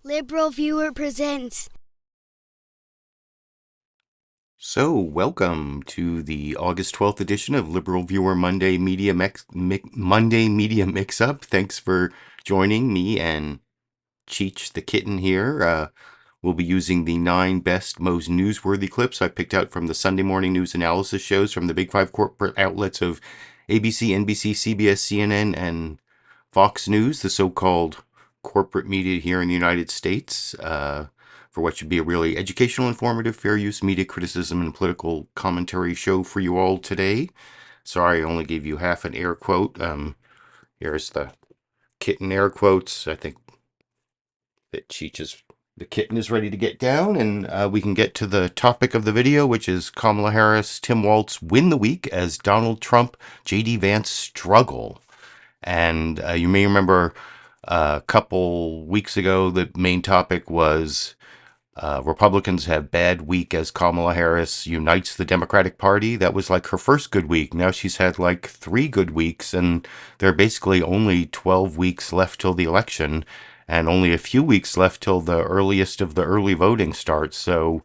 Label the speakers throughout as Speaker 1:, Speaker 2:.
Speaker 1: LiberalViewer presents.
Speaker 2: So, welcome to the August 12th edition of LiberalViewer Monday Media Mix-Up. Thanks for joining me and Cheech the kitten here. We'll be using the 9 best, most newsworthy clips I picked out from the Sunday morning news analysis shows from the big 5 corporate outlets of ABC, NBC, CBS, CNN, and Fox News, the so-called corporate media here in the United States, for what should be a really educational, informative, fair use media criticism and political commentary show for you all today. Sorry, I only gave you half an air quote. Here's the kitten air quotes. I think that the kitten is ready to get down, and we can get to the topic of the video, which is Kamala Harris-Tim Walz win the week as Donald Trump, JD Vance struggle. And you may remember a couple weeks ago, the main topic was Republicans have bad week as Kamala Harris unites the Democratic Party. That was like her first good week. Now she's had like 3 good weeks, and there are basically only 12 weeks left till the election, and only a few weeks left till the earliest of the early voting starts. So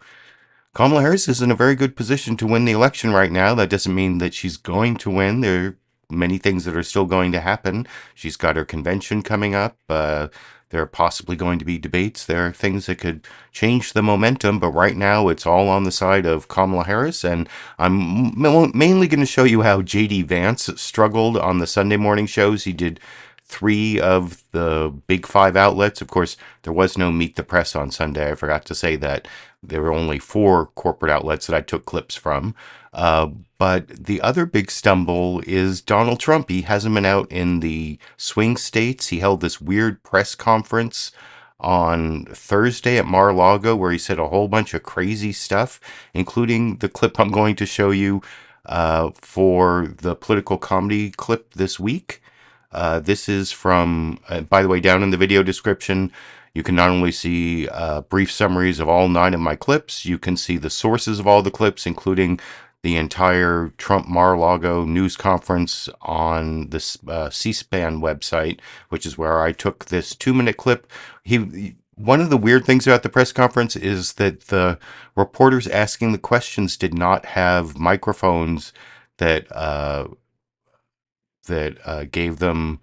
Speaker 2: Kamala Harris is in a very good position to win the election right now. That doesn't mean that she's going to win. There are many things that are still going to happen. She's got her convention coming up. There are possibly going to be debates. There are things that could change the momentum, but right now it's all on the side of Kamala Harris. And I'm mainly going to show you how JD Vance struggled on the Sunday morning shows. He did 3 of the big 5 outlets. Of course, there was no Meet the Press on Sunday. I forgot to say that. There were only 4 corporate outlets that I took clips from. But the other big stumble is Donald Trump. He hasn't been out in the swing states. He held this weird press conference on Thursday at Mar-a-Lago where he said a whole bunch of crazy stuff, including the clip I'm going to show you for the political comedy clip this week. This is from, by the way, down in the video description, you can not only see brief summaries of all 9 of my clips, you can see the sources of all the clips, including the entire Trump Mar-a-Lago news conference on the C-SPAN website, which is where I took this 2-minute clip. One of the weird things about the press conference is that the reporters asking the questions did not have microphones that gave them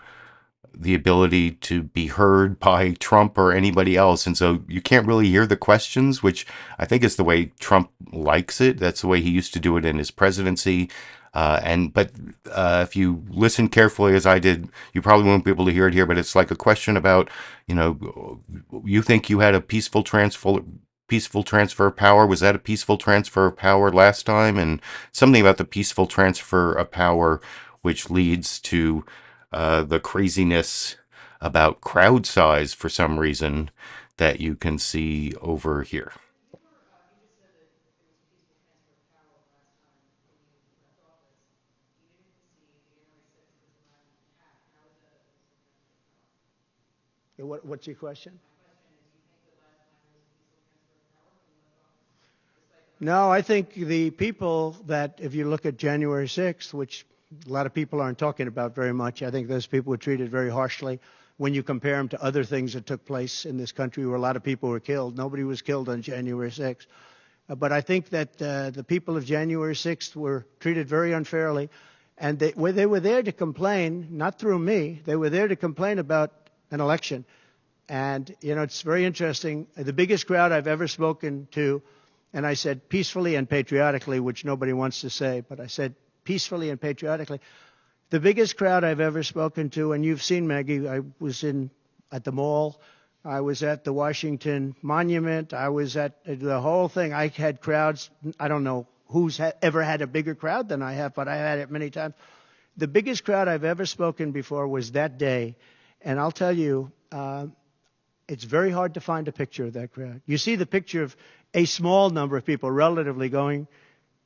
Speaker 2: the ability to be heard by Trump or anybody else. And so you can't really hear the questions, which I think is the way Trump likes it. That's the way he used to do it in his presidency. But if you listen carefully, as I did, you probably won't be able to hear it here, but it's like a question about, you think you had a peaceful transfer of power. Was that a peaceful transfer of power last time? And something about the peaceful transfer of power, which leads to the craziness about crowd size for some reason that you can see over here.
Speaker 3: What's your question? No, I think the people that, if you look at January 6th, which a lot of people aren't talking about very much, I think those people were treated very harshly when you compare them to other things that took place in this country where a lot of people were killed. Nobody was killed on January 6th. But I think that the people of January 6th were treated very unfairly. And they were there to complain, not through me. They were there to complain about an election. And, it's very interesting. The biggest crowd I've ever spoken to, and I said peacefully and patriotically, which nobody wants to say, but I said peacefully and patriotically. The biggest crowd I've ever spoken to, and you've seen, Maggie, I was at the mall. I was at the Washington Monument. I was at the whole thing. I had crowds. I don't know who's ever had a bigger crowd than I have, but I had it many times. The biggest crowd I've ever spoken before was that day. And I'll tell you, it's very hard to find a picture of that crowd. You see the picture of a small number of people relatively going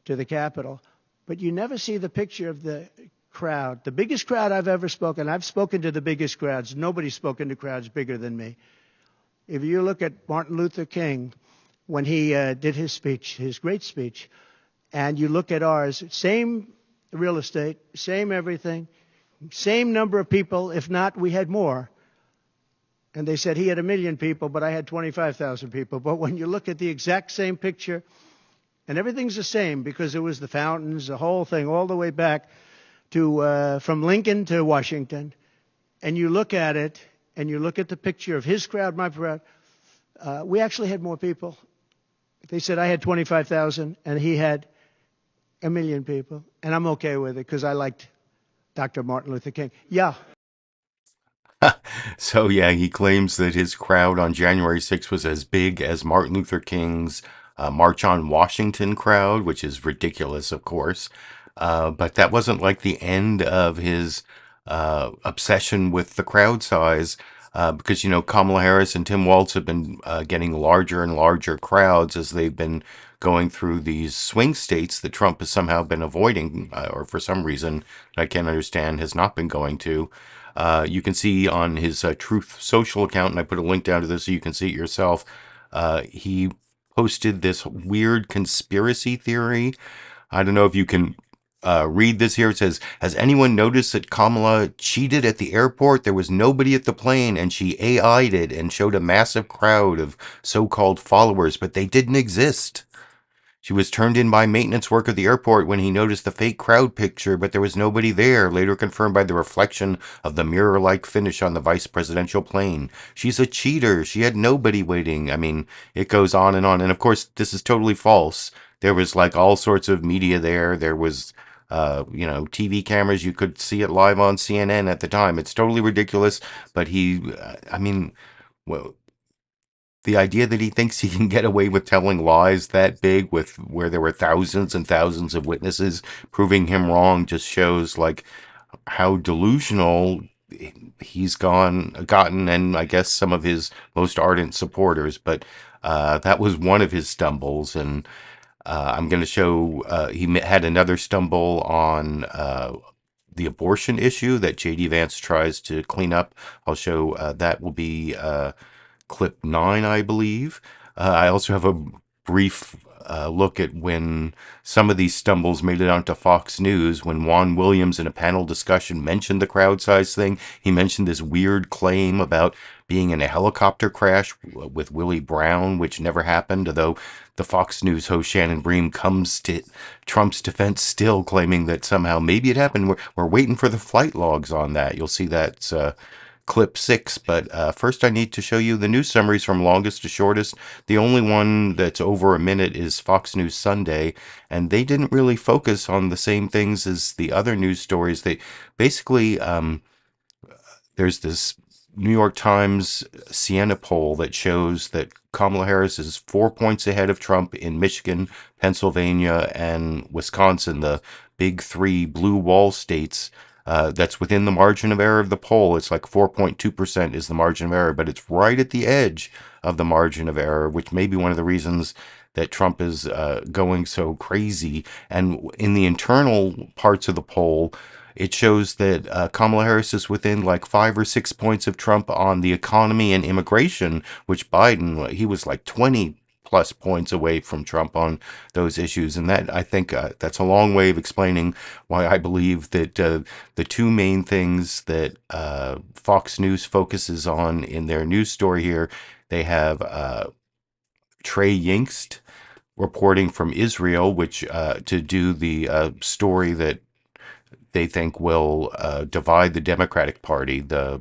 Speaker 3: to the Capitol, but you never see the picture of the crowd. The biggest crowd I've ever spoken. I've spoken to the biggest crowds. Nobody's spoken to crowds bigger than me. If you look at Martin Luther King, when he did his speech, his great speech, and you look at ours, same real estate, same everything, same number of people. If not, we had more. And they said he had 1 million people, but I had 25,000 people. But when you look at the exact same picture, and everything's the same because it was the fountains, the whole thing, all the way back to from Lincoln to Washington, and you look at it, and you look at the picture of his crowd, my crowd, we actually had more people. They said I had 25,000, and he had 1 million people, and I'm okay with it because I liked Dr. Martin Luther King. Yeah.
Speaker 2: So, yeah, he claims that his crowd on January 6th was as big as Martin Luther King's March on Washington crowd, which is ridiculous, of course. But that wasn't like the end of his obsession with the crowd size, because, Kamala Harris and Tim Walz have been getting larger and larger crowds as they've been going through these swing states that Trump has somehow been avoiding, or for some reason I can't understand has not been going to. You can see on his TruthSocial account, and I put a link down to this so you can see it yourself. He posted this weird conspiracy theory. I don't know if you can read this here. It says, has anyone noticed that Kamala cheated at the airport? There was nobody at the plane, and she AI'd it and showed a massive crowd of so-called followers, but they didn't exist. She was turned in by maintenance work at the airport when he noticed the fake crowd picture, but there was nobody there, later confirmed by the reflection of the mirror-like finish on the vice presidential plane. She's a cheater. She had nobody waiting. I mean, it goes on. And of course, this is totally false. There was like all sorts of media there. There was, TV cameras. You could see it live on CNN at the time. It's totally ridiculous. But well, the idea that he thinks he can get away with telling lies that big with where there were thousands and thousands of witnesses proving him wrong just shows like how delusional he's gotten, and I guess some of his most ardent supporters. But that was one of his stumbles, and I'm going to show he had another stumble on the abortion issue that JD Vance tries to clean up. I'll show that will be clip 9, I believe. I also have a brief look at when some of these stumbles made it onto Fox News. When Juan Williams in a panel discussion mentioned the crowd size thing, he mentioned this weird claim about being in a helicopter crash with Willie Brown, which never happened, although the Fox News host Shannon Bream comes to Trump's defense still, claiming that somehow maybe it happened. We're waiting for the flight logs on that. You'll see that's clip 6, but first I need to show you the news summaries from longest to shortest. The only one that's over a minute is Fox News Sunday, and they didn't really focus on the same things as the other news stories. They basically, there's this New York Times Sienna poll that shows that Kamala Harris is 4 points ahead of Trump in Michigan, Pennsylvania, and Wisconsin, the big 3 blue wall states. That's within the margin of error of the poll. It's like 4.2% is the margin of error, but it's right at the edge of the margin of error, which may be one of the reasons that Trump is going so crazy. And in the internal parts of the poll, it shows that Kamala Harris is within like 5 or 6 points of Trump on the economy and immigration, which Biden, he was like 20 plus points away from Trump on those issues. And that, I think, that's a long way of explaining why I believe that the two main things that Fox News focuses on in their news story here, they have Trey Yingst reporting from Israel, which to do the story that they think will divide the Democratic Party, the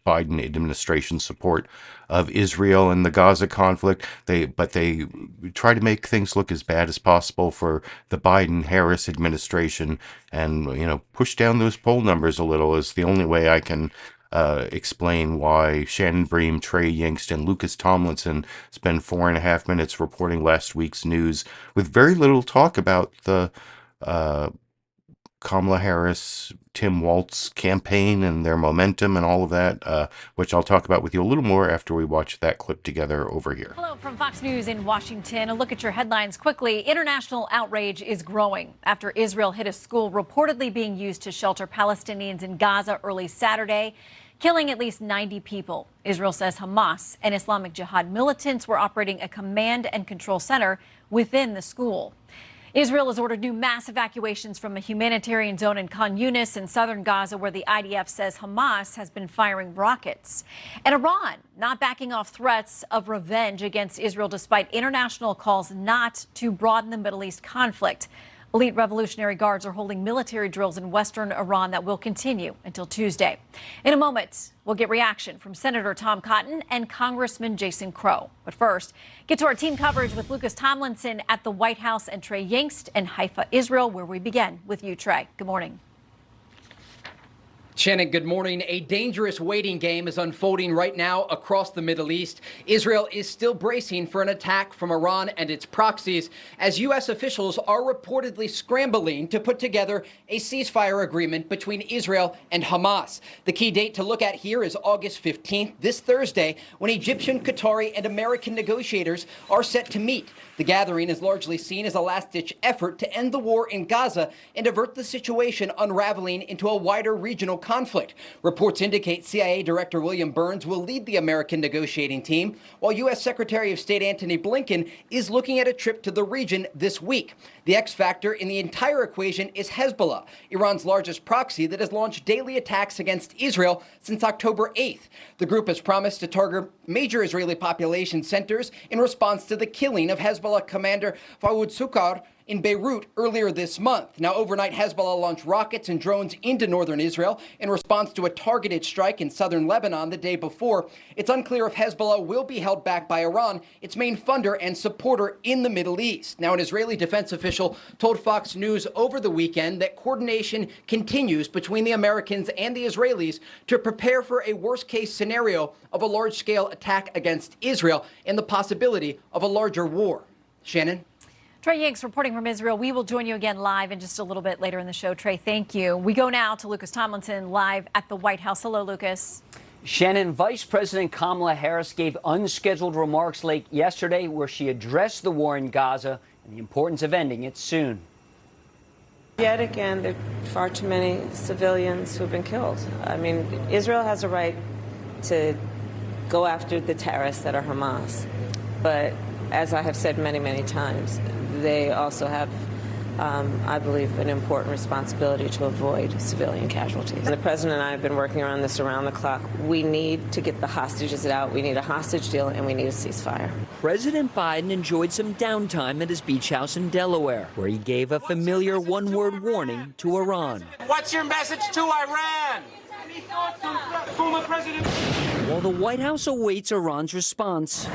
Speaker 2: Biden administration support of Israel and the Gaza conflict. They try to make things look as bad as possible for the Biden-Harris administration, and push down those poll numbers a little is the only way I can explain why Shannon Bream, Trey Yingst, and Lucas Tomlinson spend 4.5 minutes reporting last week's news with very little talk about the Kamala Harris, Tim Walz campaign and their momentum and all of that, which I'll talk about with you a little more after we watch that clip together over here.
Speaker 4: Hello from Fox News in Washington. A look at your headlines quickly. International outrage is growing after Israel hit a school reportedly being used to shelter Palestinians in Gaza early Saturday, killing at least 90 people. Israel says Hamas and Islamic Jihad militants were operating a command and control center within the school. Israel has ordered new mass evacuations from a humanitarian zone in Khan Yunis in southern Gaza, where the IDF says Hamas has been firing rockets. And Iran not backing off threats of revenge against Israel despite international calls not to broaden the Middle East conflict. Elite Revolutionary Guards are holding military drills in western Iran that will continue until Tuesday. In a moment, we'll get reaction from Senator Tom Cotton and Congressman Jason Crow. But first, get to our team coverage with Lucas Tomlinson at the White House and Trey Yingst in Haifa, Israel, where we begin with you, Trey. Good morning.
Speaker 5: Shannon, good morning. A dangerous waiting game is unfolding right now across the Middle East. Israel is still bracing for an attack from Iran and its proxies, as U.S. officials are reportedly scrambling to put together a ceasefire agreement between Israel and Hamas. The key date to look at here is August 15th, this Thursday, when Egyptian, Qatari, and American negotiators are set to meet. The gathering is largely seen as a last-ditch effort to end the war in Gaza and avert the situation unraveling into a wider regional conflict. Reports indicate CIA Director William Burns will lead the American negotiating team, while U.S. Secretary of State Antony Blinken is looking at a trip to the region this week. The X factor in the entire equation is Hezbollah, Iran's largest proxy that has launched daily attacks against Israel since October 8th. The group has promised to target major Israeli population centers in response to the killing of Hezbollah commander Fawad Sukar in Beirut earlier this month. Now, overnight, Hezbollah launched rockets and drones into northern Israel in response to a targeted strike in southern Lebanon the day before. It's unclear if Hezbollah will be held back by Iran, its main funder and supporter in the Middle East. Now, an Israeli defense official told Fox News over the weekend that coordination continues between the Americans and the Israelis to prepare for a worst-case scenario of a large-scale attack against Israel and the possibility of a larger war. Shannon?
Speaker 4: Trey Yingst reporting from Israel. We will join you again live in just a little bit later in the show. Trey, thank you. We go now to Lucas Tomlinson live at the White House. Hello, Lucas.
Speaker 6: Shannon, Vice President Kamala Harris gave unscheduled remarks late yesterday where she addressed the war in Gaza and the importance of ending it soon.
Speaker 7: Yet again, there are far too many civilians who have been killed. I mean, Israel has a right to go after the terrorists that are Hamas. But as I have said many, many times, they also have, I believe, an important responsibility to avoid civilian casualties. And the president and I have been working on this around the clock. We need to get the hostages out. We need a hostage deal, and we need a ceasefire.
Speaker 6: President Biden enjoyed some downtime at his beach house in Delaware, where he gave a familiar one-word warning to Iran.
Speaker 8: What's your message to Iran? Former President.
Speaker 6: While the White House awaits Iran's response,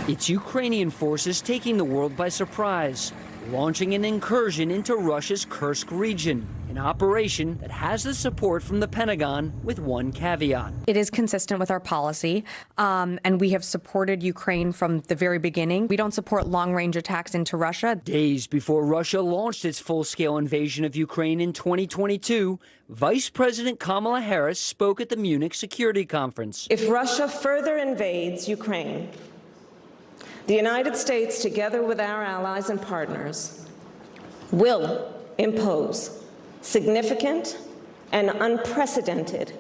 Speaker 6: it's Ukrainian forces taking the world by surprise, launching an incursion into Russia's Kursk region, an operation that has the support from the Pentagon with one caveat.
Speaker 9: It is consistent with our policy, and we have supported Ukraine from the very beginning. We don't support long-range attacks into Russia.
Speaker 6: Days before Russia launched its full-scale invasion of Ukraine in 2022, Vice President Kamala Harris spoke at the Munich Security Conference.
Speaker 7: If Russia further invades Ukraine, the United States, together with our allies and partners, will impose significant and unprecedented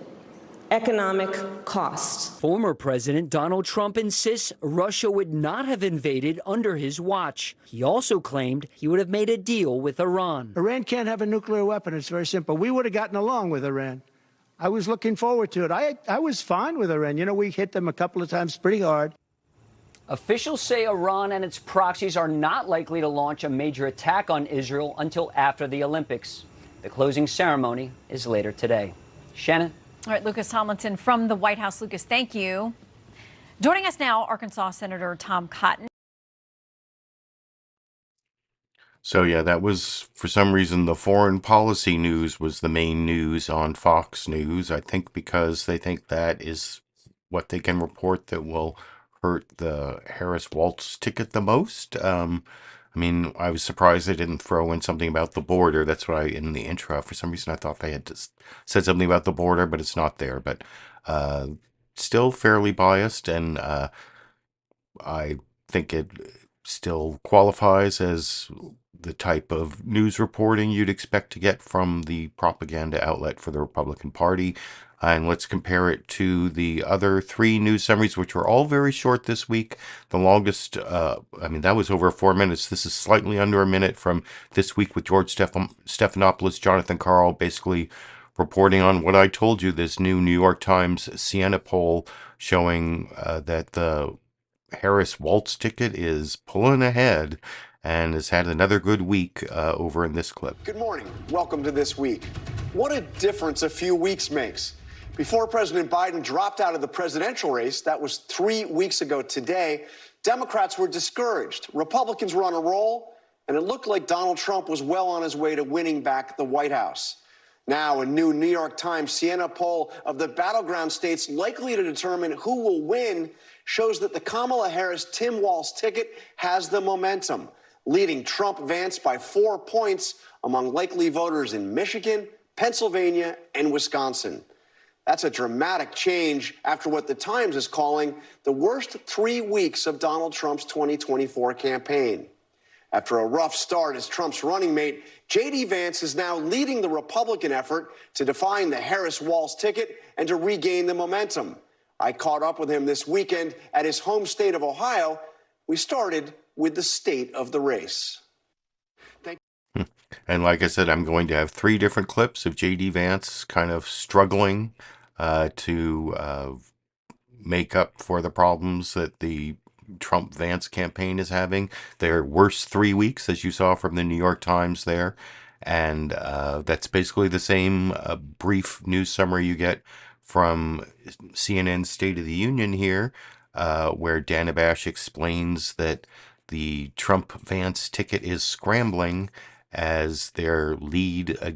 Speaker 7: economic costs.
Speaker 6: Former President Donald Trump insists Russia would not have invaded under his watch. He also claimed he would have made a deal with Iran.
Speaker 3: Iran can't have a nuclear weapon. It's very simple. We would have gotten along with Iran. I was looking forward to it. I was fine with Iran. You know, we hit them a couple of times pretty hard.
Speaker 6: Officials say Iran and its proxies are not likely to launch a major attack on Israel until after the Olympics. The closing ceremony is later today. Shannon?
Speaker 4: All right, Lucas Tomlinson from the White House. Lucas, thank you. Joining us now, Arkansas Senator Tom Cotton.
Speaker 2: So yeah, that was, for some reason, the foreign policy news was the main news on Fox News. I think because they think that is what they can report that will hurt the Harris-Walz ticket the most. I mean, I was surprised they didn't throw in something about the border. That's why in the intro, for some reason, I thought they had just said something about the border, but it's not there. But still fairly biased, and I think it still qualifies as the type of news reporting you'd expect to get from the propaganda outlet for the Republican Party. And let's compare it to the other three news summaries, which were all very short this week. The longest, that was over 4 minutes. This is slightly under a minute from This Week with George Stephanopoulos, Jon Karl, basically reporting on what I told you, this new New York Times Sienna poll showing that the Harris-Walz ticket is pulling ahead and has had another good week over in this clip.
Speaker 10: Good morning. Welcome to This Week. What a difference a few weeks makes. Before President Biden dropped out of the presidential race, that was 3 weeks ago today, Democrats were discouraged. Republicans were on a roll, and it looked like Donald Trump was well on his way to winning back the White House. Now, a new New York Times Sienna poll of the battleground states likely to determine who will win shows that the Kamala Harris-Tim Walz ticket has the momentum, leading Trump-Vance by 4 points among likely voters in Michigan, Pennsylvania, and Wisconsin. That's a dramatic change after what the Times is calling the worst 3 weeks of Donald Trump's 2024 campaign. After a rough start as Trump's running mate, JD Vance is now leading the Republican effort to define the Harris-Walz ticket and to regain the momentum. I caught up with him this weekend at his home state of Ohio. We started with the state of the race.
Speaker 2: And like I said, I'm going to have 3 different clips of JD Vance kind of struggling to make up for the problems that the Trump-Vance campaign is having. Their worst 3 weeks, as you saw from the New York Times there. And that's basically the same brief news summary you get from CNN's State of the Union here, where Dana Bash explains that the Trump-Vance ticket is scrambling as their lead they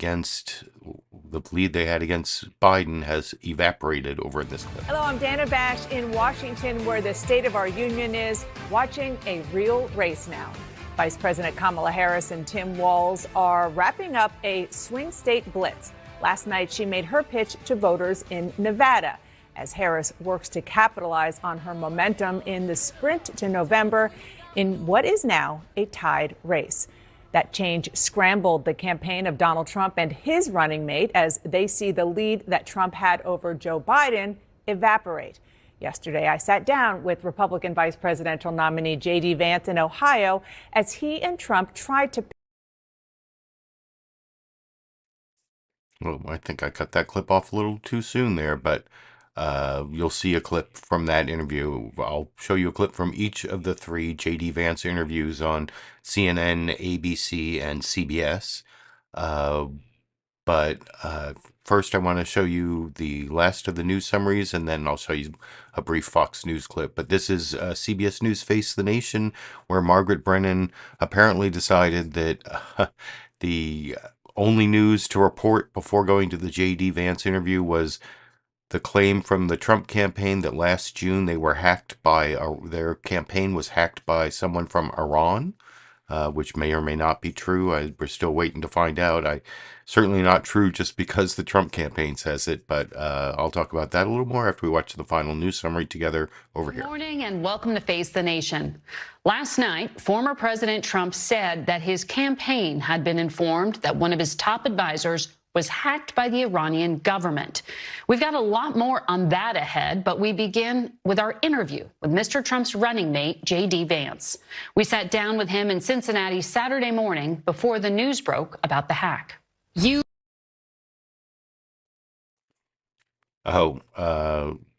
Speaker 2: had against Biden has evaporated over in this clip.
Speaker 11: Hello, I'm Dana Bash in Washington, where the State of our Union is watching a real race now. Vice President Kamala Harris and Tim Walz are wrapping up a swing state blitz. Last night, she made her pitch to voters in Nevada as Harris works to capitalize on her momentum in the sprint to November in what is now a tied race. That change scrambled the campaign of Donald Trump and his running mate as they see the lead that Trump had over Joe Biden evaporate. Yesterday, I sat down with Republican vice presidential nominee JD Vance in Ohio as he and Trump tried to.
Speaker 2: Well, I think I cut that clip off a little too soon there, but you'll see a clip from that interview. I'll show you a clip from each of the 3 JD Vance interviews on CNN, ABC, and CBS. But first, I want to show you the last of the news summaries, and then I'll show you a brief Fox News clip. But this is CBS News Face the Nation, where Margaret Brennan apparently decided that the only news to report before going to the JD Vance interview was the claim from the Trump campaign that last June they were hacked by, their campaign was hacked by someone from Iran, which may or may not be true. We're still waiting to find out. Certainly not true just because the Trump campaign says it, but I'll talk about that a little more after we watch the final news summary together over here.
Speaker 12: Good morning and welcome to Face the Nation. Last night, former President Trump said that his campaign had been informed that one of his top advisors was hacked by the Iranian government. We've got a lot more on that ahead, but we begin with our interview with Mr. Trump's running mate, JD Vance. We sat down with him in Cincinnati Saturday morning before the news broke about the hack.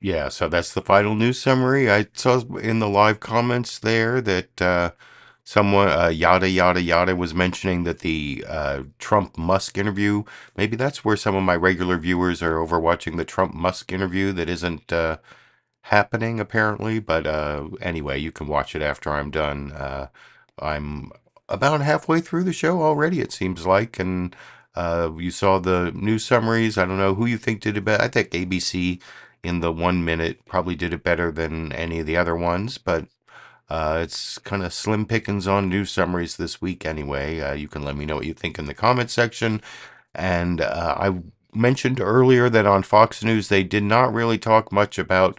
Speaker 2: Yeah, so that's the final news summary. I saw in the live comments there that someone, yada, yada, yada, was mentioning that the Trump-Musk interview, maybe that's where some of my regular viewers are over watching the Trump-Musk interview that isn't happening, apparently. But anyway, you can watch it after I'm done. I'm about halfway through the show already, it seems like, and you saw the news summaries. I don't know who you think did it better. I think ABC in the 1 minute probably did it better than any of the other ones, but it's kind of slim pickings on news summaries this week anyway. You can let me know what you think in the comment section. And I mentioned earlier that on Fox News, they did not really talk much about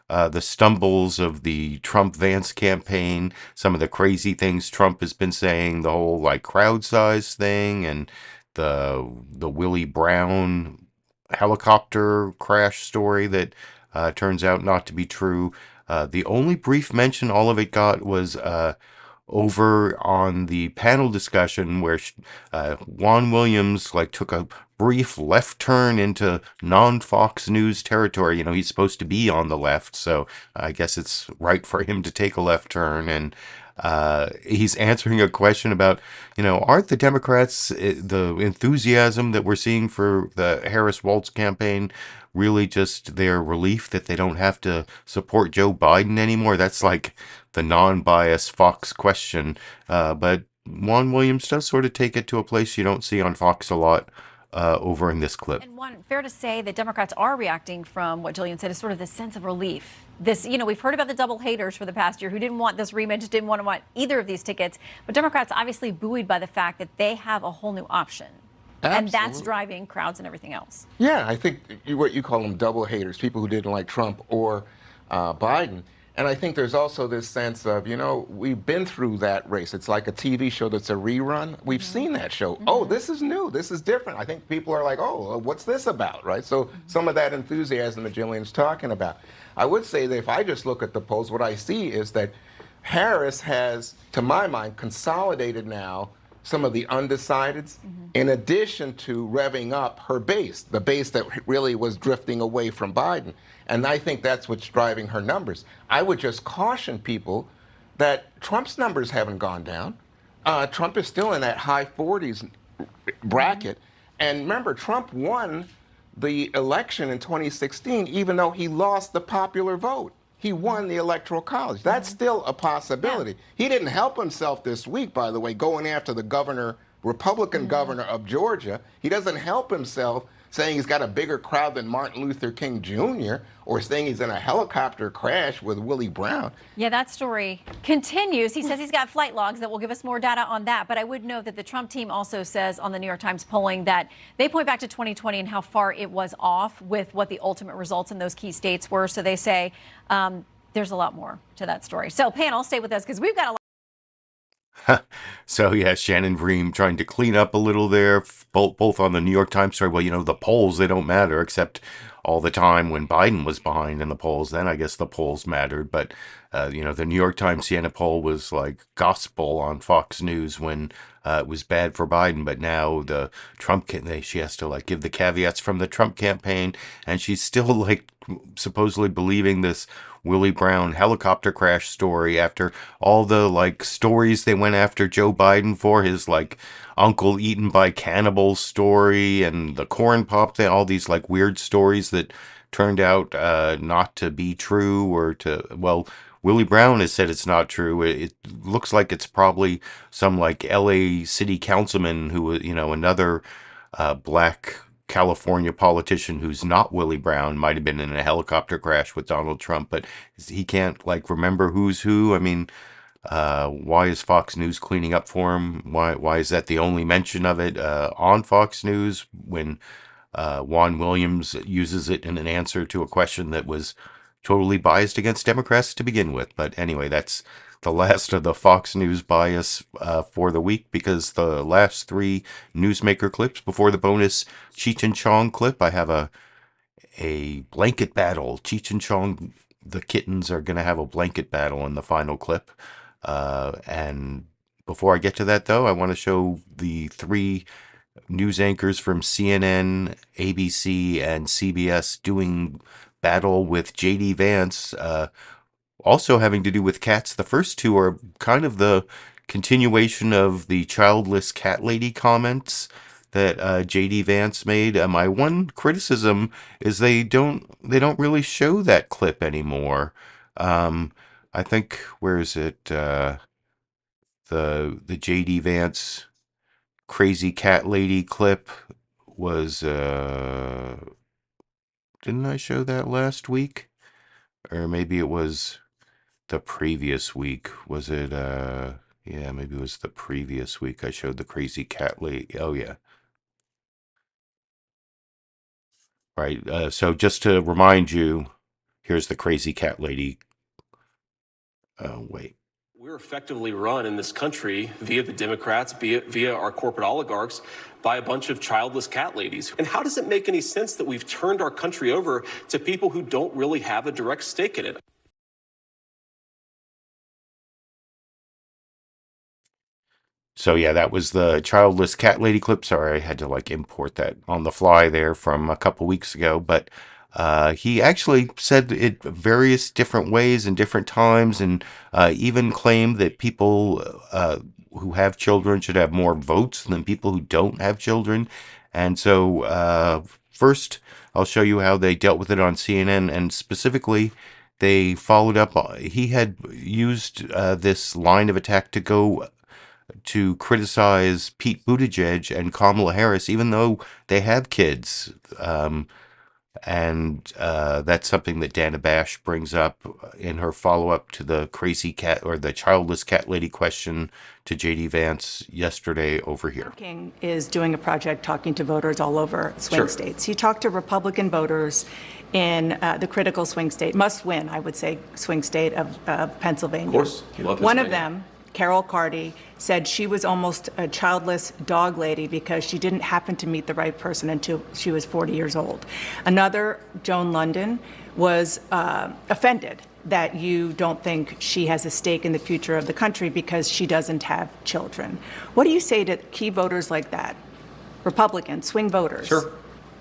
Speaker 2: the stumbles of the Trump-Vance campaign, some of the crazy things Trump has been saying, the whole like crowd size thing, and the Willie Brown helicopter crash story that turns out not to be true. The only brief mention all of it got was over on the panel discussion where Juan Williams like took a brief left turn into non-Fox News territory. You know, he's supposed to be on the left, so I guess it's right for him to take a left turn. And he's answering a question about, you know, aren't the Democrats, the enthusiasm that we're seeing for the Harris-Walz campaign really just their relief that they don't have to support Joe Biden anymore? That's like the non-biased Fox question. But Juan Williams does sort of take it to a place you don't see on Fox a lot over in this clip.
Speaker 4: And one, fair to say that Democrats are reacting from what Jillian said is sort of this sense of relief. This, you know, we've heard about the double haters for the past year who didn't want this rematch, didn't want either of these tickets. But Democrats obviously buoyed by the fact that they have a whole new option.
Speaker 13: Absolutely.
Speaker 4: And that's driving crowds and everything else.
Speaker 13: Yeah, I think what you call them double haters, people who didn't like Trump or Biden. And I think there's also this sense of, you know, we've been through that race. It's like a TV show that's a rerun. We've seen that show. Oh, this is new. This is different. I think people are like, oh, what's this about, right? So some of that enthusiasm that Jillian's talking about. I would say that if I just look at the polls, what I see is that Harris has, to my mind, consolidated now some of the undecideds, in addition to revving up her base, the base that really was drifting away from Biden. And I think that's what's driving her numbers. I would just caution people that Trump's numbers haven't gone down. Trump is still in that high 40s bracket. And remember, Trump won the election in 2016, even though he lost the popular vote. He won the Electoral College. That's still a possibility. He didn't help himself this week, by the way, going after the governor, Republican governor of Georgia. He doesn't help himself saying he's got a bigger crowd than Martin Luther King Jr. or saying he's in a helicopter crash with Willie Brown.
Speaker 4: Yeah, that story continues. He says he's got flight logs that will give us more data on that. But I would note that the Trump team also says on the New York Times polling that they point back to 2020 and how far it was off with what the ultimate results in those key states were. So they say there's a lot more to that story. So panel, stay with us because we've got a lot.
Speaker 2: So yeah, Shannon Bream trying to clean up a little there, both on the New York Times story. Well, you know, the polls, they don't matter, except all the time when Biden was behind in the polls. Then I guess the polls mattered. But, you know, the New York Times Sienna poll was like gospel on Fox News when it was bad for Biden. But now the Trump, she has to like give the caveats from the Trump campaign. And she's still like supposedly believing this Willie Brown helicopter crash story after all the like stories they went after Joe Biden for, his like uncle eaten by cannibals story and the corn pop thing, all these like weird stories that turned out not to be true or to, well, Willie Brown has said it's not true. It looks like it's probably some like LA city councilman who, you know, another black California politician who's not Willie Brown might have been in a helicopter crash with Donald Trump, but he can't like remember who's who. I mean, why is Fox News cleaning up for him? Why is that the only mention of it on Fox News when Juan Williams uses it in an answer to a question that was totally biased against Democrats to begin with? But anyway, that's the last of the Fox News bias for the week, because the last three newsmaker clips before the bonus Cheech and Chong clip, I have a blanket battle. Cheech and Chong, the kittens, are going to have a blanket battle in the final clip. And before I get to that, though, I want to show the three news anchors from CNN, ABC, and CBS doing battle with JD Vance, also having to do with cats. The first two are kind of the continuation of the childless cat lady comments that JD Vance made. My one criticism is they don't really show that clip anymore. I think, where is it? The JD Vance crazy cat lady clip was didn't I show that last week? Or maybe it was the previous week. Was it yeah, maybe it was the previous week I showed the crazy cat lady. Oh yeah. Right. So just to remind you, Here's the crazy cat lady. Wait.
Speaker 14: We're effectively run in this country via the Democrats, via our corporate oligarchs, by a bunch of childless cat ladies. And how does it make any sense that we've turned our country over to people who don't really have a direct stake in it?
Speaker 2: So yeah, that was the childless cat lady clip. Sorry, I had to import that on the fly there from a couple weeks ago. But he actually said it various different ways and different times, and even claimed that people who have children should have more votes than people who don't have children. And so first, I'll show you how they dealt with it on CNN, and specifically, they followed up. He had used this line of attack to go to criticize Pete Buttigieg and Kamala Harris, even though they have kids. And that's something that Dana Bash brings up in her follow-up to the crazy cat or the childless cat lady question to JD Vance yesterday over here.
Speaker 15: King is doing a project talking to voters all over swing states. He talked to Republican voters in the critical swing state, must win, I would say, swing state of Pennsylvania.
Speaker 14: Of course.
Speaker 15: One of them, Carol Carty, said she was almost a childless dog lady because she didn't happen to meet the right person until she was 40 years old. Another, Joan London, was offended that you don't think she has a stake in the future of the country because she doesn't have children. What do you say to key voters like that, Republicans, swing voters?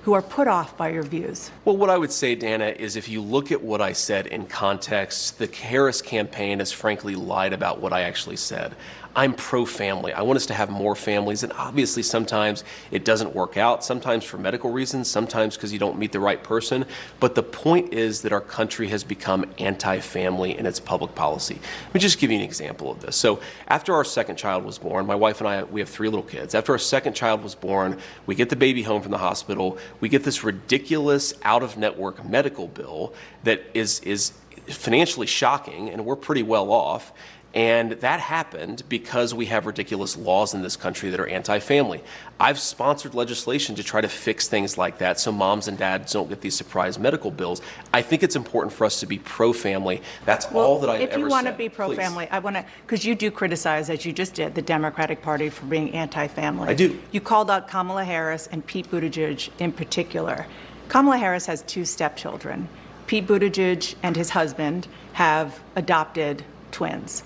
Speaker 15: Who are put off by your views?
Speaker 14: Well, what I would say, Dana, is if you look at what I said in context, the Harris campaign has frankly lied about what I actually said. I'm pro-family. I want us to have more families, and obviously sometimes it doesn't work out, sometimes for medical reasons, sometimes because you don't meet the right person. But the point is that our country has become anti-family in its public policy. Let me just give you an example of this. So after our second child was born, my wife and I, we have 3 little kids. After our second child was born, we get the baby home from the hospital. We get this ridiculous out-of-network medical bill that is financially shocking, and we're pretty well off. And that happened because we have ridiculous laws in this country that are anti-family. I've sponsored legislation to try to fix things like that so moms and dads don't get these surprise medical bills. I think it's important for us to be pro-family. That's all that I've ever said.
Speaker 15: If you want to be pro-family, I want to, because you do criticize, as you just did, the Democratic Party for being anti-family.
Speaker 14: I do.
Speaker 15: You called out Kamala Harris and Pete Buttigieg in particular. Kamala Harris has 2 stepchildren. Pete Buttigieg and his husband have adopted twins.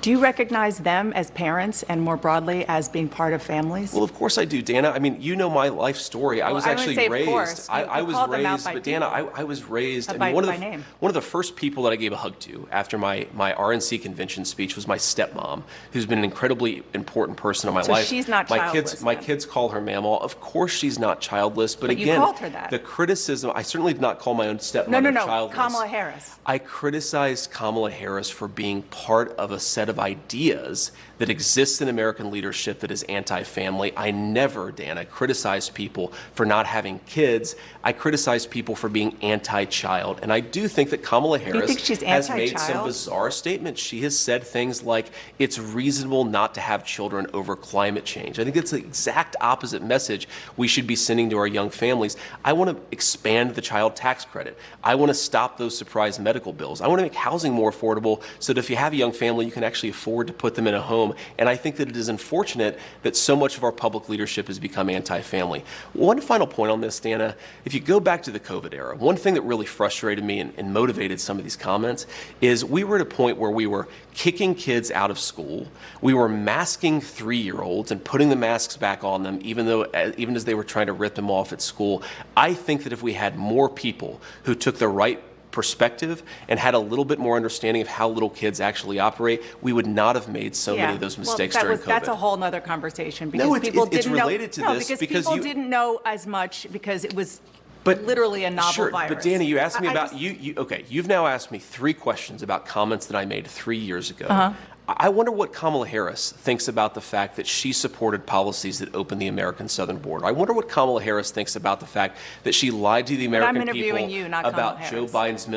Speaker 15: Do you recognize them as parents and more broadly as being part of families?
Speaker 14: Well, of course I do, Dana. I mean, you know my life story. I was actually raised. I was raised, but Dana, I was raised. I mean, one of the first people that I gave a hug to after my RNC convention speech was my stepmom, who's been an incredibly important person in my life.
Speaker 15: So she's not childless.
Speaker 14: My kids call her Mamaw. Of course she's not childless, but again,
Speaker 15: you called her that.
Speaker 14: The criticism. I certainly did not call my own stepmother childless.
Speaker 15: Kamala Harris.
Speaker 14: I criticized Kamala Harris for being part of a set of ideas that exists in American leadership that is anti-family. I never, Dana, criticize people for not having kids. I criticize people for being anti-child. And I do think that Kamala Harris has made some bizarre statements. She has said things like, it's reasonable not to have children over climate change. I think it's the exact opposite message we should be sending to our young families. I want to expand the child tax credit. I want to stop those surprise medical bills. I want to make housing more affordable so that if you have a young family, you can actually afford to put them in a home. And I think that it is unfortunate that so much of our public leadership has become anti-family. One final point on this, Dana, if you go back to the COVID era, one thing that really frustrated me and motivated some of these comments is we were at a point where we were kicking kids out of school. We were masking 3-year-olds and putting the masks back on them, even as they were trying to rip them off at school. I think that if we had more people who took the right perspective and had a little bit more understanding of how little kids actually operate, we would not have made so many of those mistakes during COVID.
Speaker 15: That's a whole other conversation because
Speaker 14: no,
Speaker 15: people didn't know.
Speaker 14: Related to this
Speaker 15: because people didn't know as much because it was literally a novel virus.
Speaker 14: But Dana, you asked me about you've now asked me 3 questions about comments that I made 3 years ago. I wonder what Kamala Harris thinks about the fact that she supported policies that opened the American southern border. I wonder what Kamala Harris thinks about the fact that she lied to the American people about Joe Biden's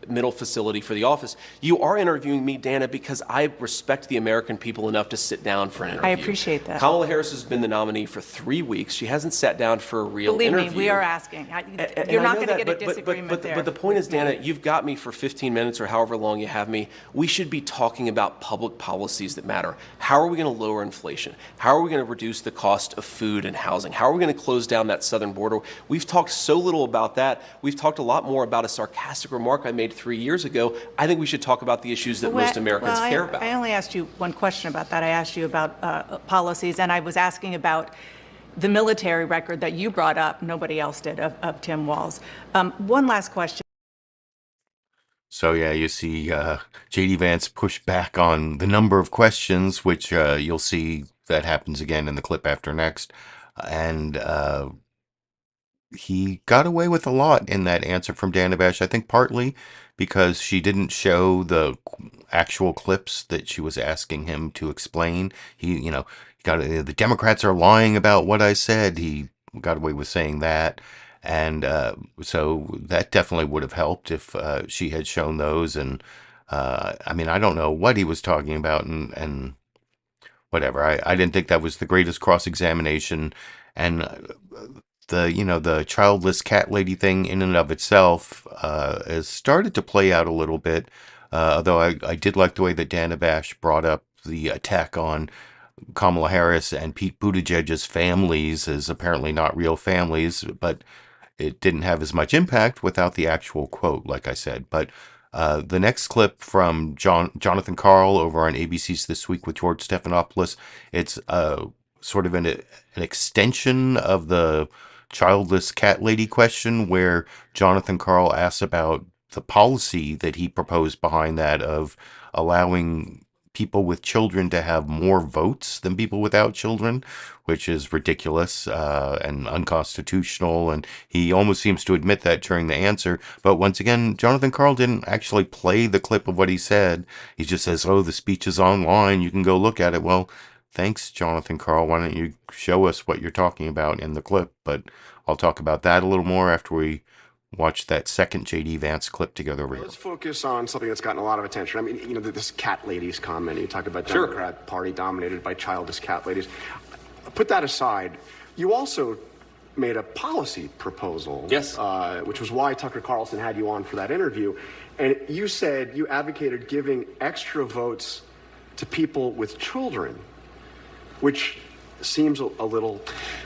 Speaker 14: mental facility for the office. You are interviewing me, Dana, because I respect the American people enough to sit down for an interview.
Speaker 15: I appreciate that.
Speaker 14: Kamala Harris has been the nominee for 3 weeks. She hasn't sat down for a real
Speaker 15: interview.
Speaker 14: interview.
Speaker 15: Believe me, we are asking. You're not going to get a disagreement there.
Speaker 14: But the point is, Dana, you've got me for 15 minutes or however long you have me. We should be talking about public policies that matter. How are we going to lower inflation? How are we going to reduce the cost of food and housing? How are we going to close down that southern border? We've talked so little about that. We've talked a lot more about a sarcastic remark I made 3 years ago. I think we should talk about the issues that most Americans care about.
Speaker 15: I only asked you one question about that. I asked you about policies, and I was asking about the military record that you brought up, nobody else did, of Tim Walz. One last question.
Speaker 2: So yeah, you see JD Vance push back on the number of questions, which you'll see that happens again in the clip after next. And he got away with a lot in that answer from Dana Bash, I think partly because she didn't show the actual clips that she was asking him to explain. He got the Democrats are lying about what I said. He got away with saying that. And so that definitely would have helped if she had shown those. And I mean, I don't know what he was talking about and whatever. I didn't think that was the greatest cross-examination. And the childless cat lady thing in and of itself has started to play out a little bit. Although I did like the way that Dana Bash brought up the attack on Kamala Harris and Pete Buttigieg's families as apparently not real families, but it didn't have as much impact without the actual quote, like I said. But the next clip from Jonathan Karl over on ABC's This Week with George Stephanopoulos, it's sort of an extension of the childless cat lady question, where Jonathan Karl asks about the policy that he proposed behind that of allowing people with children to have more votes than people without children, which is ridiculous and unconstitutional. And he almost seems to admit that during the answer. But once again, Jonathan Karl didn't actually play the clip of what he said. He just says, oh, the speech is online. You can go look at it. Well, thanks, Jonathan Karl. Why don't you show us what you're talking about in the clip? But I'll talk about that a little more after we watch that second JD Vance clip together over here.
Speaker 10: Let's focus on something that's gotten a lot of attention. I mean, this cat ladies comment. You talk about Democrat Party dominated by childless cat ladies. Put that aside. You also made a policy proposal.
Speaker 14: Yes.
Speaker 10: Which was why Tucker Carlson had you on for that interview. And you said you advocated giving extra votes to people with children, which seems a little...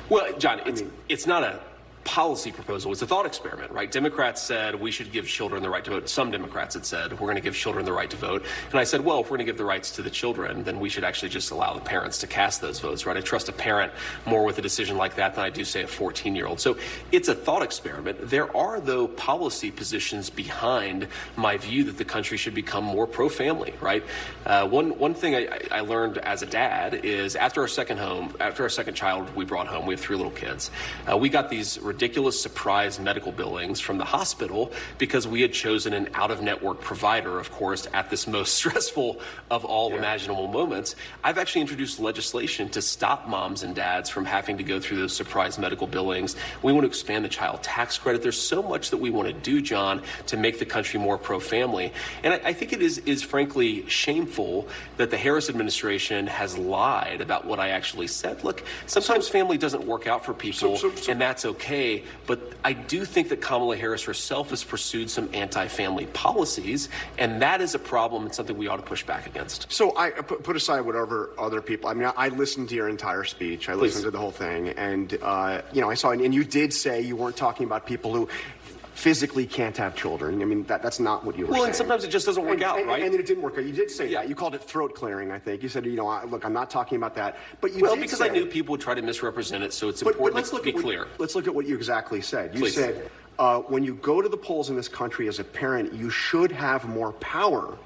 Speaker 14: Well, John, it's not a policy proposal. It's a thought experiment, right? Democrats said we should give children the right to vote. Some Democrats had said we're going to give children the right to vote. And I said, well, if we're going to give the rights to the children, then we should actually just allow the parents to cast those votes, right? I trust a parent more with a decision like that than I do, say, a 14-year-old. So it's a thought experiment. There are, though, policy positions behind my view that the country should become more pro-family, right? One thing I learned as a dad is after our second child we brought home, we have 3 little kids, we got these ridiculous surprise medical billings from the hospital because we had chosen an out-of-network provider, of course, at this most stressful of all imaginable moments. I've actually introduced legislation to stop moms and dads from having to go through those surprise medical billings. We want to expand the child tax credit. There's so much that we want to do, John, to make the country more pro-family. And I think it is frankly shameful that the Harris administration has lied about what I actually said. Look, sometimes family doesn't work out for people, and that's okay. But I do think that Kamala Harris herself has pursued some anti-family policies, and that is a problem and something we ought to push back against.
Speaker 10: So I put aside whatever other people. I mean, I listened to your entire speech. I listened to the whole thing, and I saw, and you did say you weren't talking about people who physically can't have children. I mean, that's not what you were saying.
Speaker 14: Well, and sometimes it just doesn't work out, right?
Speaker 10: And it didn't work out. You did say that. You called it throat clearing, I think. You said, look, I'm not talking about that. But you did
Speaker 14: because
Speaker 10: say,
Speaker 14: I knew people would try to misrepresent it, so it's important to be clear.
Speaker 10: Let's look at what you exactly said. You
Speaker 14: Please.
Speaker 10: said, when you go to the polls in this country as a parent, you should have more power.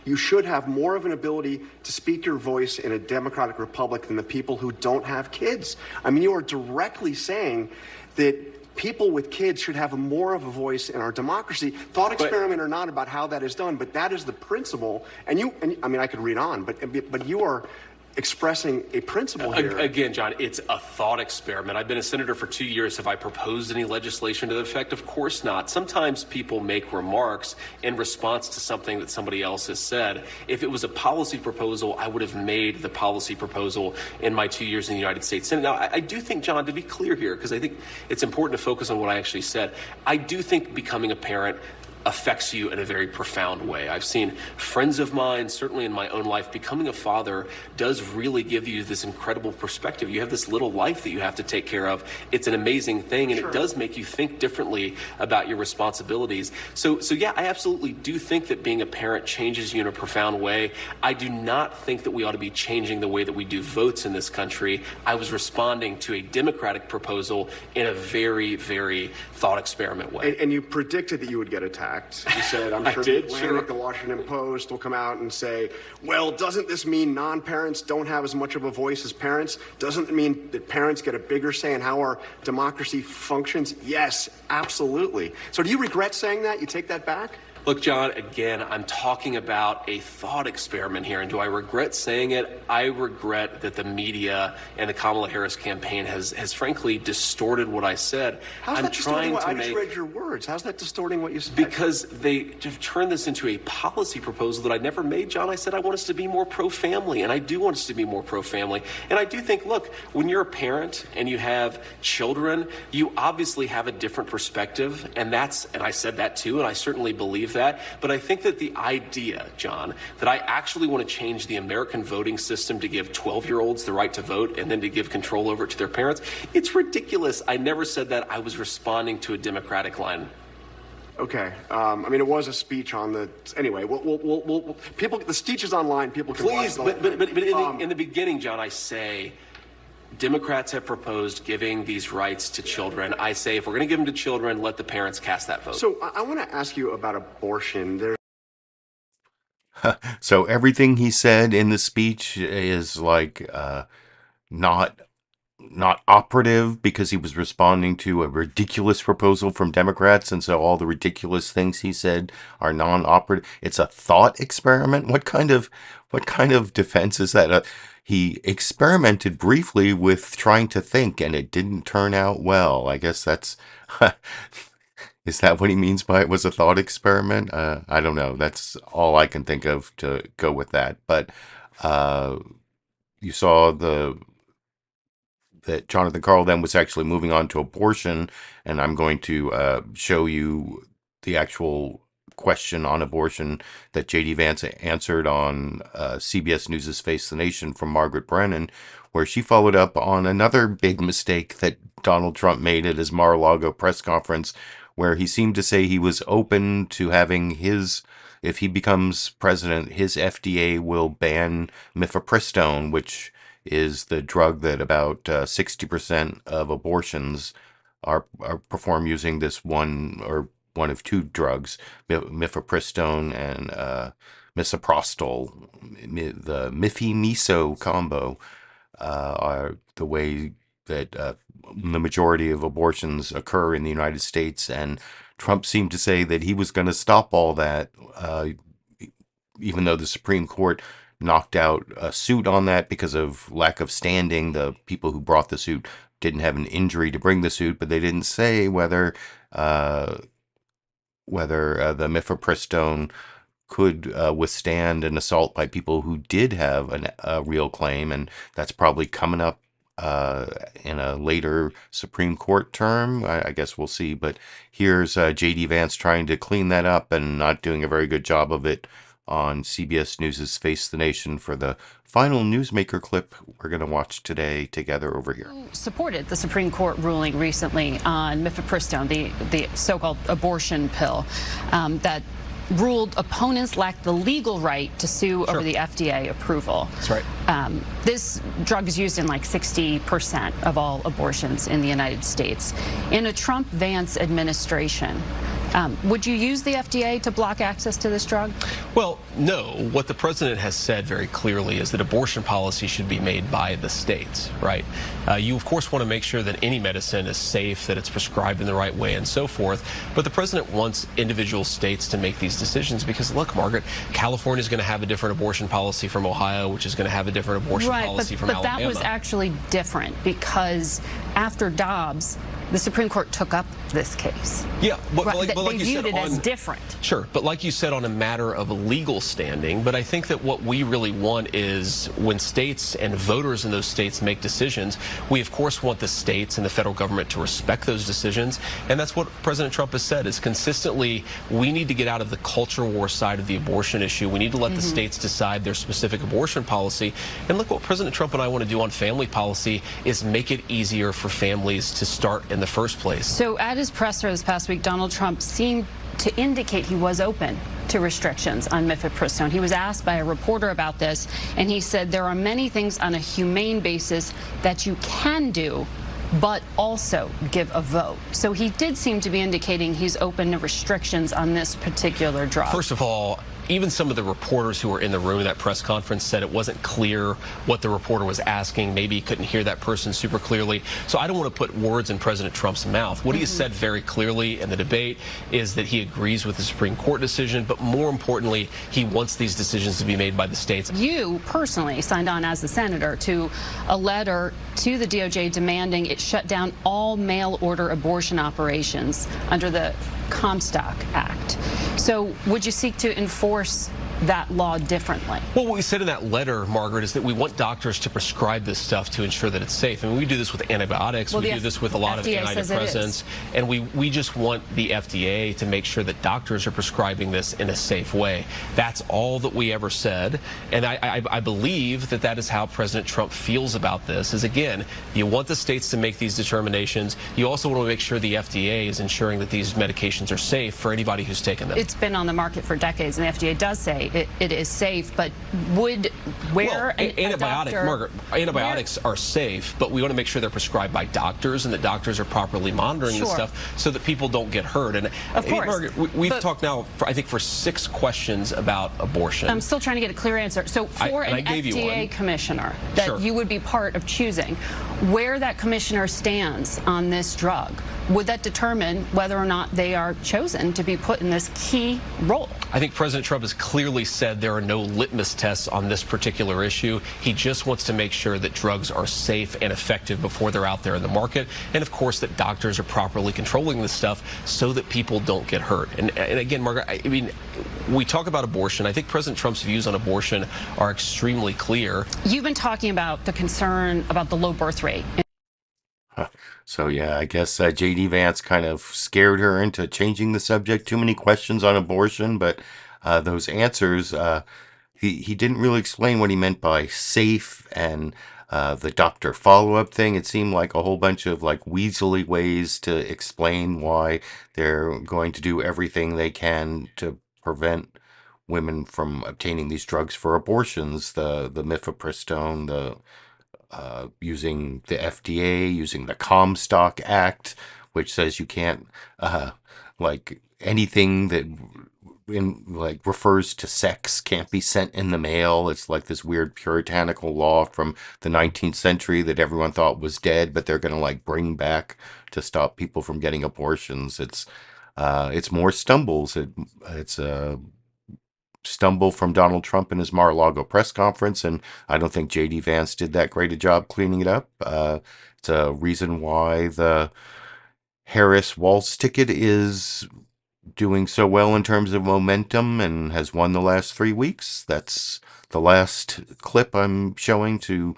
Speaker 10: You should have more of an ability to speak your voice in a democratic republic than the people who don't have kids. I mean, you are directly saying that people with kids should have more of a voice in our democracy. Thought experiment or not about how that is done, but that is the principle. And I mean, I could read on, but you are expressing a principle here.
Speaker 14: Again, John, it's a thought experiment. I've been a senator for 2 years. Have I proposed any legislation to the effect? Of course not. Sometimes people make remarks in response to something that somebody else has said. If it was a policy proposal, I would have made the policy proposal in my 2 years in the United States Senate. Now, I do think, John, to be clear here, because I think it's important to focus on what I actually said, I do think becoming a parent affects you in a very profound way. I've seen friends of mine, certainly in my own life, becoming a father does really give you this incredible perspective. You have this little life that you have to take care of. It's an amazing thing, and It does make you think differently about your responsibilities. So yeah, I absolutely do think that being a parent changes you in a profound way. I do not think that we ought to be changing the way that we do votes in this country. I was responding to a Democratic proposal in a very, very thought experiment way.
Speaker 10: And you predicted that you would get attacked. You said, I'm sure the Atlantic, the Washington Post will come out and say, well, doesn't this mean non-parents don't have as much of a voice as parents? Doesn't it mean that parents get a bigger say in how our democracy functions? Yes, absolutely. So do you regret saying that? You take that back?
Speaker 14: Look, John, again, I'm talking about a thought experiment here. And do I regret saying it? I regret that the media and the Kamala Harris campaign has frankly distorted what I said.
Speaker 10: How's that distorting what I just read your words? How's that distorting what you said?
Speaker 14: Because they have turned this into a policy proposal that I never made, John. I said I want us to be more pro-family, and I do want us to be more pro-family. And I do think, look, when you're a parent and you have children, you obviously have a different perspective, and I said that too, and I certainly believe that. But I think that the idea, John, that I actually want to change the American voting system to give 12-year-olds the right to vote and then to give control over it to their parents, it's ridiculous. I never said that. I was responding to a Democratic line.
Speaker 10: Okay. I mean, it was a speech on the. Anyway, we'll people. The speech is online. People can
Speaker 14: Please,
Speaker 10: watch the
Speaker 14: but in the beginning, John, I say Democrats have proposed giving these rights to children. I say if we're going to give them to children, let the parents cast that vote.
Speaker 10: So I want to ask you about abortion.
Speaker 2: So everything he said in the speech is like not operative because he was responding to a ridiculous proposal from Democrats, and so all the ridiculous things he said are non-operative. It's a thought experiment. What kind of defense is that? He experimented briefly with trying to think, and it didn't turn out well. I guess that's is that what he means by it was a thought experiment? I don't know. That's all I can think of to go with that. But you saw that Jonathan Karl then was actually moving on to abortion, and I'm going to show you the actual question on abortion that JD Vance answered on CBS News' Face the Nation from Margaret Brennan, where she followed up on another big mistake that Donald Trump made at his Mar-a-Lago press conference, where he seemed to say he was open to having if he becomes president, his FDA will ban mifepristone, which is the drug that about 60% of abortions are performed using this one of two drugs, mifepristone and misoprostol. The mifi-miso combo are the way that the majority of abortions occur in the United States, and Trump seemed to say that he was going to stop all that, even though the Supreme Court knocked out a suit on that because of lack of standing. The people who brought the suit didn't have an injury to bring the suit, but they didn't say whether the mifepristone could withstand an assault by people who did have a real claim, and that's probably coming up in a later Supreme Court term. I guess we'll see. But here's JD Vance trying to clean that up and not doing a very good job of it on CBS News' Face the Nation for the final newsmaker clip we're going to watch today together over here.
Speaker 12: Supported the Supreme Court ruling recently on mifepristone, the so-called abortion pill, that ruled opponents lacked the legal right to sue over the FDA approval.
Speaker 16: That's right.
Speaker 12: This drug is used in like 60% of all abortions in the United States. In a Trump-Vance administration, Would you use the FDA to block access to this drug?
Speaker 14: Well, no. What the president has said very clearly is that abortion policy should be made by the states, right? You, of course, want to make sure that any medicine is safe, that it's prescribed in the right way, and so forth. But the president wants individual states to make these decisions because, look, Margaret, California is going to have a different abortion policy from Ohio, which is going to have a different abortion policy from Alabama.
Speaker 12: But that was actually different because after Dobbs, the Supreme Court took up this case.
Speaker 14: Yeah, but like
Speaker 12: they
Speaker 14: you
Speaker 12: viewed
Speaker 14: said,
Speaker 12: it as different.
Speaker 14: Sure, but like you said, on a matter of legal standing, but I think that what we really want is when states and voters in those states make decisions, we of course want the states and the federal government to respect those decisions, and that's what President Trump has said, is consistently we need to get out of the culture war side of the abortion issue. We need to let the states decide their specific abortion policy, and look, what President Trump and I want to do on family policy is make it easier for families to start in the first place.
Speaker 12: So at his presser this past week, Donald Trump seemed to indicate he was open to restrictions on mifepristone. He was asked by a reporter about this, and he said there are many things on a humane basis that you can do, but also give a vote. So he did seem to be indicating he's open to restrictions on this particular drug.
Speaker 14: First of all, even some of the reporters who were in the room at that press conference said it wasn't clear what the reporter was asking. Maybe he couldn't hear that person super clearly. So I don't want to put words in President Trump's mouth. What he has said very clearly in the debate is that he agrees with the Supreme Court decision, but more importantly, he wants these decisions to be made by the states.
Speaker 12: You personally signed on as the senator to a letter to the DOJ demanding it shut down all mail-order abortion operations under the Comstock Act. So would you seek to enforce that law differently?
Speaker 14: Well, what we said in that letter, Margaret, is that we want doctors to prescribe this stuff to ensure that it's safe. I mean, we do this with antibiotics, we do this with a lot of antidepressants, and we just want the FDA to make sure that doctors are prescribing this in a safe way. That's all that we ever said, and I believe that that is how President Trump feels about this, is again, you want the states to make these determinations. You also want to make sure the FDA is ensuring that these medications are safe for anybody who's taken them.
Speaker 12: It's been on the market for decades, and the FDA does say it is safe, but would
Speaker 14: antibiotics are safe, but we want to make sure they're prescribed by doctors and that doctors are properly monitoring this stuff so that people don't get hurt. And
Speaker 12: of course,
Speaker 14: Margaret, we've talked now, I think, for 6 questions about abortion.
Speaker 12: I'm still trying to get a clear answer. So for an FDA commissioner that you would be part of choosing, where that commissioner stands on this drug, would that determine whether or not they are chosen to be put in this key role?
Speaker 14: I think President Trump has clearly said there are no litmus tests on this particular issue. He just wants to make sure that drugs are safe and effective before they're out there in the market, and of course that doctors are properly controlling this stuff so that people don't get hurt. And again, Margaret, I mean, we talk about abortion. I think President Trump's views on abortion are extremely clear.
Speaker 12: You've been talking about the concern about the low birth rate.
Speaker 2: So yeah, I guess JD Vance kind of scared her into changing the subject. Too many questions on abortion, but those answers, he didn't really explain what he meant by safe and the doctor follow-up thing. It seemed like a whole bunch of like weaselly ways to explain why they're going to do everything they can to prevent women from obtaining these drugs for abortions. The mifepristone, the using the FDA, using the Comstock Act, which says you can't, like anything that refers to sex can't be sent in the mail. It's like this weird puritanical law from the 19th century that everyone thought was dead, but they're going to like bring back to stop people from getting abortions. It's more stumbles. It's a stumble from Donald Trump in his Mar-a-Lago press conference, and I don't think JD Vance did that great a job cleaning it up. It's a reason why the Harris-Walz ticket is doing so well in terms of momentum and has won the last 3 weeks. That's the last clip I'm showing to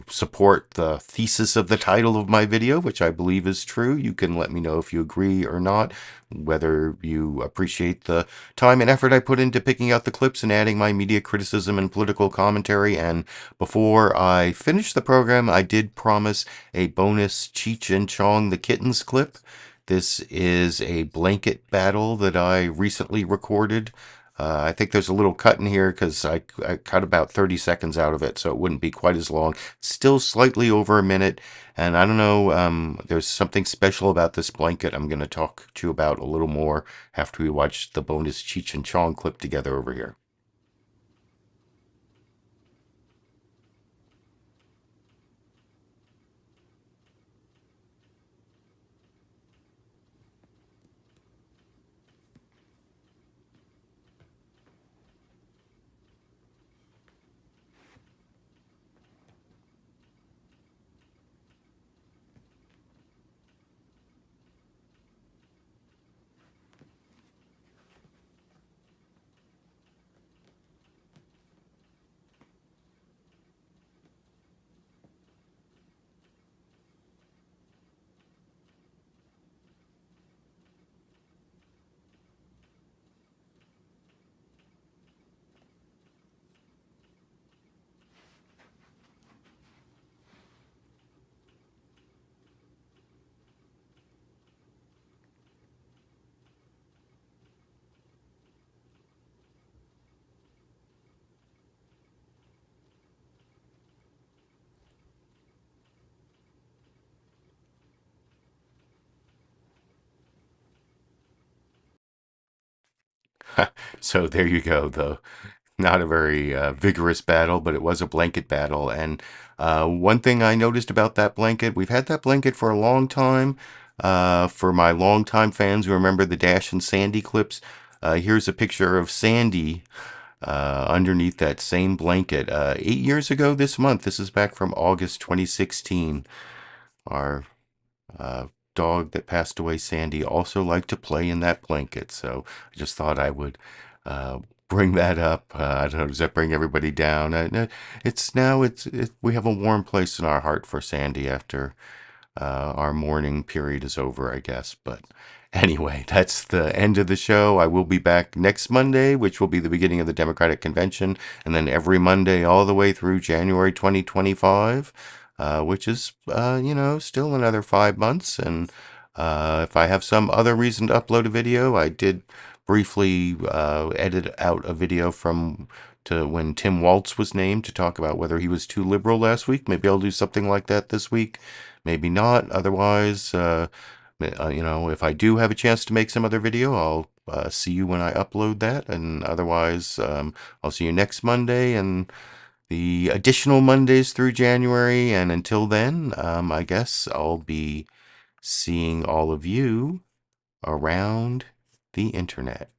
Speaker 2: support the thesis of the title of my video, which I believe is true. You can let me know if you agree or not, whether you appreciate the time and effort I put into picking out the clips and adding my media criticism and political commentary. And before I finish the program, I did promise a bonus Cheech and Chong the Kittens clip. This is a blanket battle that I recently recorded I think there's a little cut in here because I cut about 30 seconds out of it, so it wouldn't be quite as long. Still slightly over a minute, and I don't know, there's something special about this blanket I'm going to talk to you about a little more after we watch the bonus Cheech and Chong clip together over here. So there you go, though. Not a very vigorous battle, but it was a blanket battle. And one thing I noticed about that blanket, we've had that blanket for a long time. For my longtime fans who remember the Dash and Sandy clips, here's a picture of Sandy underneath that same blanket. 8 years ago this month, this is back from August 2016, our dog that passed away, Sandy, also liked to play in that blanket. So I just thought I would bring that up. I don't know, does that bring everybody down? We have a warm place in our heart for Sandy after our mourning period is over, I guess. But anyway, that's the end of the show. I will be back next Monday, which will be the beginning of the Democratic Convention, and then every Monday all the way through January 2025. Which is, still another 5 months. And if I have some other reason to upload a video, I did briefly edit out a video to when Tim Walz was named to talk about whether he was too liberal last week. Maybe I'll do something like that this week. Maybe not. Otherwise, if I do have a chance to make some other video, I'll see you when I upload that. And otherwise, I'll see you next Monday and the additional Mondays through January. And until then, I guess I'll be seeing all of you around the internet.